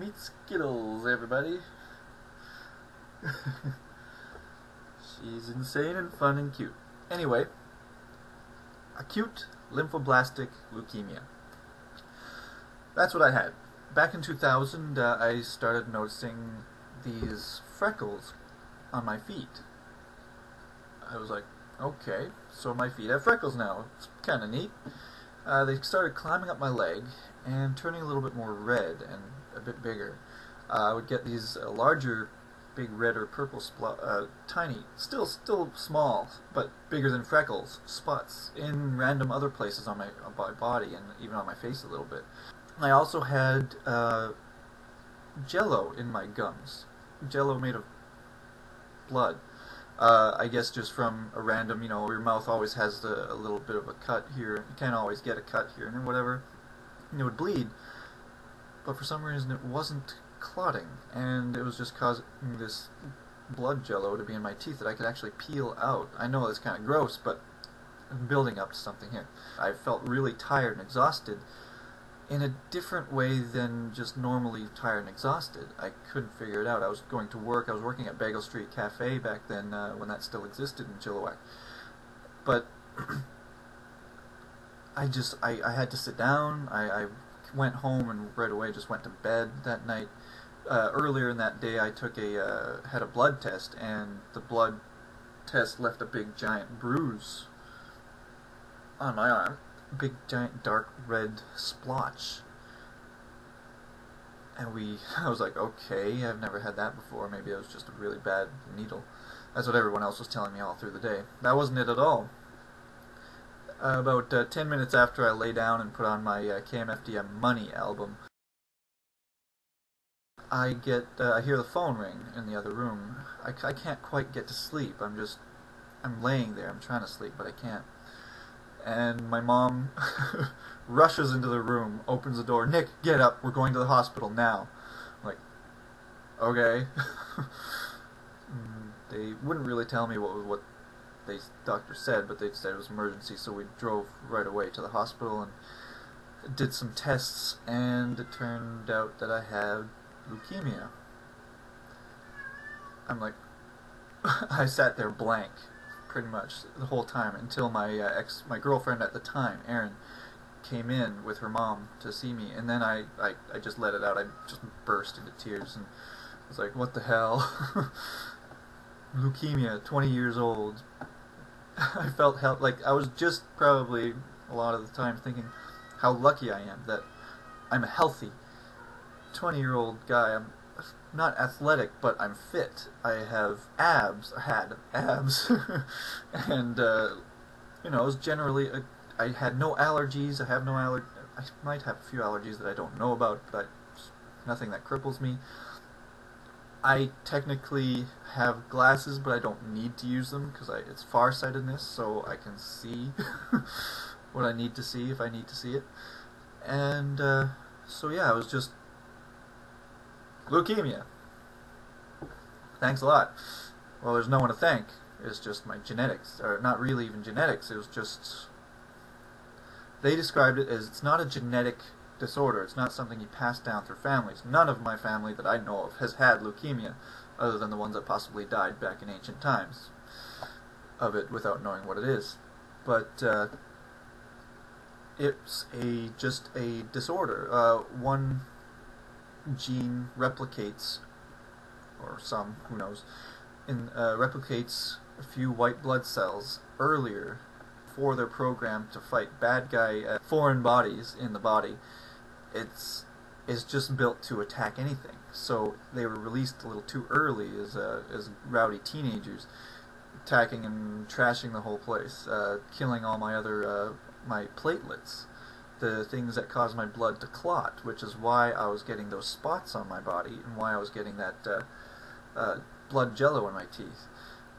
Meet Skittles, everybody. She's insane and fun and cute. Anyway, acute lymphoblastic leukemia. That's what I had. Back in 2000, I started noticing these freckles on my feet. I was like, okay, so my feet have freckles now. It's kind of neat. They started climbing up my leg and turning a little bit more red and a bit bigger. I would get these larger, big red or purple, tiny, still small, but bigger than freckles, spots in random other places on my body and even on my face a little bit. I also had jello in my gums. Jello made of blood. I guess just from a random, your mouth always has a little bit of a cut here. You can't always get a cut here and whatever. And it would bleed, but for some reason it wasn't clotting, and it was just causing this blood jello to be in my teeth that I could actually peel out. I know it's kind of gross, but I'm building up to something here. I felt really tired and exhausted in a different way than just normally tired and exhausted. I couldn't figure it out. I was going to work. I was working at Bagel Street Cafe back then when that still existed in Chilliwack. But I had to sit down. I went home and right away just went to bed that night. Earlier in that day I had a blood test, and the blood test left a big giant bruise on my arm. Big giant dark red splotch. And I was like, okay, I've never had that before. Maybe it was just a really bad needle. That's what everyone else was telling me all through the day. That wasn't it at all. About 10 minutes after I lay down and put on my KMFDM Money album, I hear the phone ring in the other room. I can't quite get to sleep. I'm laying there. I'm trying to sleep, but I can't. And my mom rushes into the room, opens the door. Nick, get up. We're going to the hospital now. I'm like, okay. They wouldn't really tell me what the doctor said, but they said it was emergency, so we drove right away to the hospital and did some tests, and it turned out that I had leukemia. I'm like, I sat there blank pretty much the whole time until my girlfriend at the time, Erin, came in with her mom to see me, and then I just let it out. I just burst into tears and was like, what the hell? Leukemia, 20 years old. I felt like I was just probably a lot of the time thinking how lucky I am that I'm a healthy 20-year-old guy. I'm not athletic, but I'm fit. I have abs. I had abs. And, it was generally, I had no allergies. I have no I might have a few allergies that I don't know about, but nothing that cripples me. I technically have glasses, but I don't need to use them because it's farsightedness, so I can see what I need to see if I need to see it. And, so yeah, it was just leukemia. Thanks a lot. Well, there's no one to thank. It's just my genetics. Or not really even genetics. It was just... They described it as it's not a genetic disorder. It's not something you pass down through families. None of my family that I know of has had leukemia, other than the ones that possibly died back in ancient times of it without knowing what it is. But it's just a disorder. One gene replicates, or some, who knows, replicates a few white blood cells earlier for their program to fight bad guy foreign bodies in the body. It's just built to attack anything. So they were released a little too early as rowdy teenagers, attacking and trashing the whole place, killing all my other my platelets, the things that cause my blood to clot, which is why I was getting those spots on my body and why I was getting that blood jello in my teeth.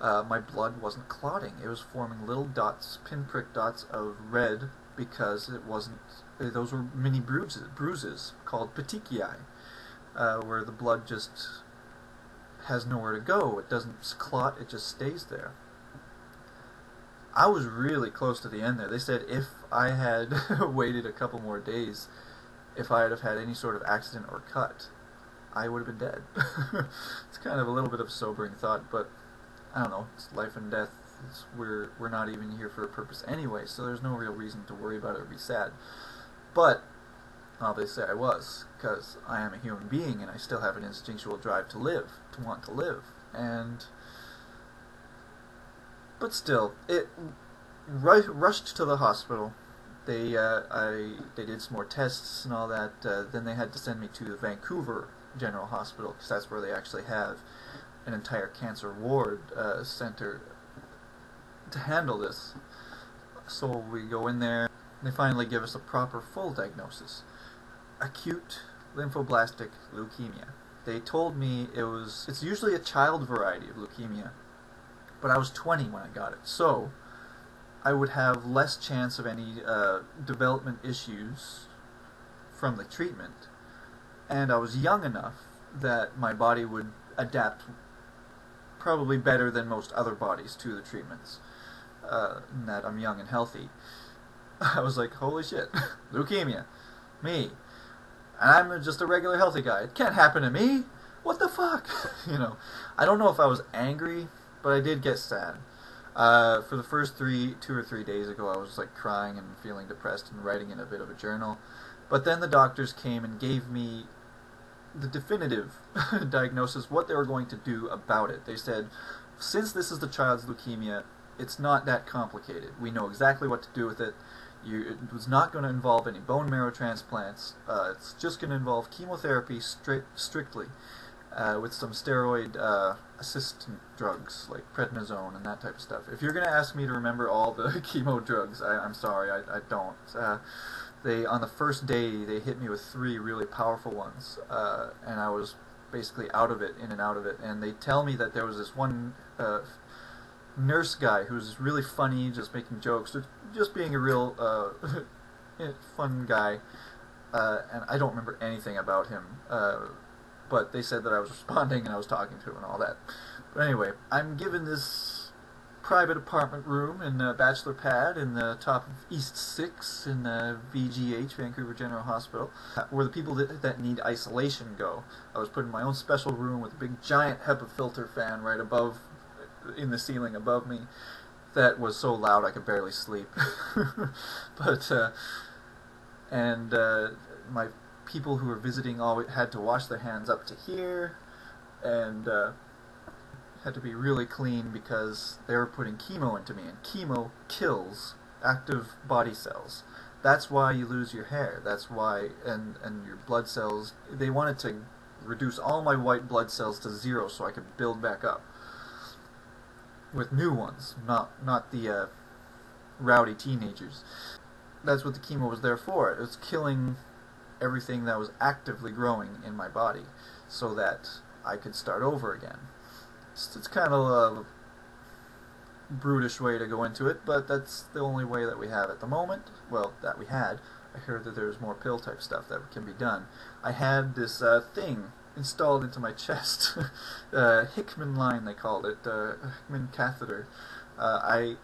My blood wasn't clotting. It was forming little dots, pinprick dots of red, because it wasn't. Those were mini bruises called petechiae, where the blood just has nowhere to go. It doesn't clot. It just stays there. I was really close to the end there. They said if I had waited a couple more days, if I had have had any sort of accident or cut, I would have been dead. It's kind of a little bit of a sobering thought, but I don't know. It's life and death. We're not even here for a purpose anyway, so there's no real reason to worry about it or be sad. But obviously I was, because I am a human being and I still have an instinctual drive to live, to want to live. But still, it rushed to the hospital. They did some more tests and all that. Then they had to send me to the Vancouver General Hospital, because that's where they actually have an entire cancer ward center to handle this. So we go in there. They finally give us a proper full diagnosis: acute lymphoblastic leukemia. They told me it's usually a child variety of leukemia, but I was 20 when I got it, so I would have less chance of any development issues from the treatment, and I was young enough that my body would adapt probably better than most other bodies to the treatments, and that I'm young and healthy. I was like, holy shit, leukemia, me. And I'm just a regular healthy guy. It can't happen to me. What the fuck? I don't know if I was angry, but I did get sad. For the first 2 or 3 days ago, I was like crying and feeling depressed and writing in a bit of a journal. But then the doctors came and gave me the definitive diagnosis, what they were going to do about it. They said, since this is the child's leukemia, it's not that complicated. We know exactly what to do with it. It was not going to involve any bone marrow transplants. It's just going to involve chemotherapy strictly, with some steroid assistant drugs like prednisone and that type of stuff. If you're going to ask me to remember all the chemo drugs, I'm sorry, I don't. On the first day, they hit me with 3 really powerful ones, and I was basically out of it, in and out of it. And they tell me that there was this one nurse guy who was really funny, just making jokes, just being a real fun guy, and I don't remember anything about him, but they said that I was responding and I was talking to him and all that. But anyway, I'm given this private apartment room in a bachelor pad in the top of East 6 in the VGH, Vancouver General Hospital, where the people that need isolation go. I was put in my own special room with a big giant HEPA filter fan right above, in the ceiling above me, that was so loud I could barely sleep. But my people who were visiting always had to wash their hands up to here, and had to be really clean because they were putting chemo into me, and chemo kills active body cells. That's why you lose your hair. That's why, and your blood cells. They wanted to reduce all my white blood cells to 0 so I could build back up with new ones, not the rowdy teenagers. That's what the chemo was there for. It was killing everything that was actively growing in my body so that I could start over again. It's kind of a brutish way to go into it, but that's the only way that we have at the moment. Well, that we had. I heard that there's more pill type stuff that can be done. I had this thing installed into my chest. Hickman line, they called it. Hickman catheter. I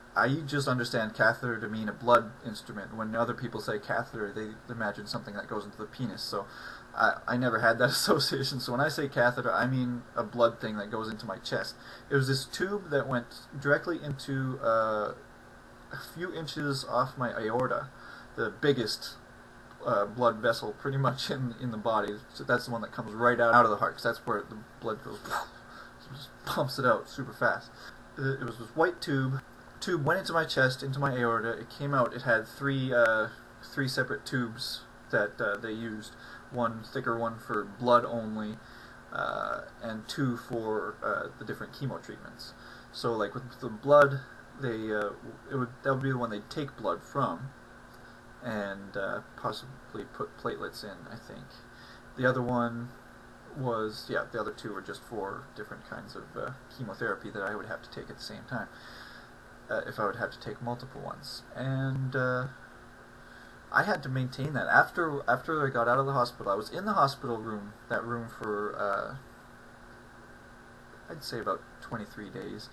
just understand catheter to mean a blood instrument. When other people say catheter, they imagine something that goes into the penis. So I never had that association. So when I say catheter, I mean a blood thing that goes into my chest. It was this tube that went directly into a few inches off my aorta, the biggest blood vessel pretty much in the body. So that's the one that comes right out of the heart, because that's where the blood goes, just pumps it out super fast. It was this white tube went into my chest, into my aorta. It came out. It had three separate tubes that they used. One thicker one for blood only, and 2 for the different chemo treatments. So like with the blood, that would be the one they'd take blood from, and possibly put platelets in, I think. The other one was, the other 2 were just for different kinds of chemotherapy that I would have to take at the same time, if I would have to take multiple ones. And I had to maintain that. After I got out of the hospital, I was in the hospital room, that room for, I'd say about 23 days,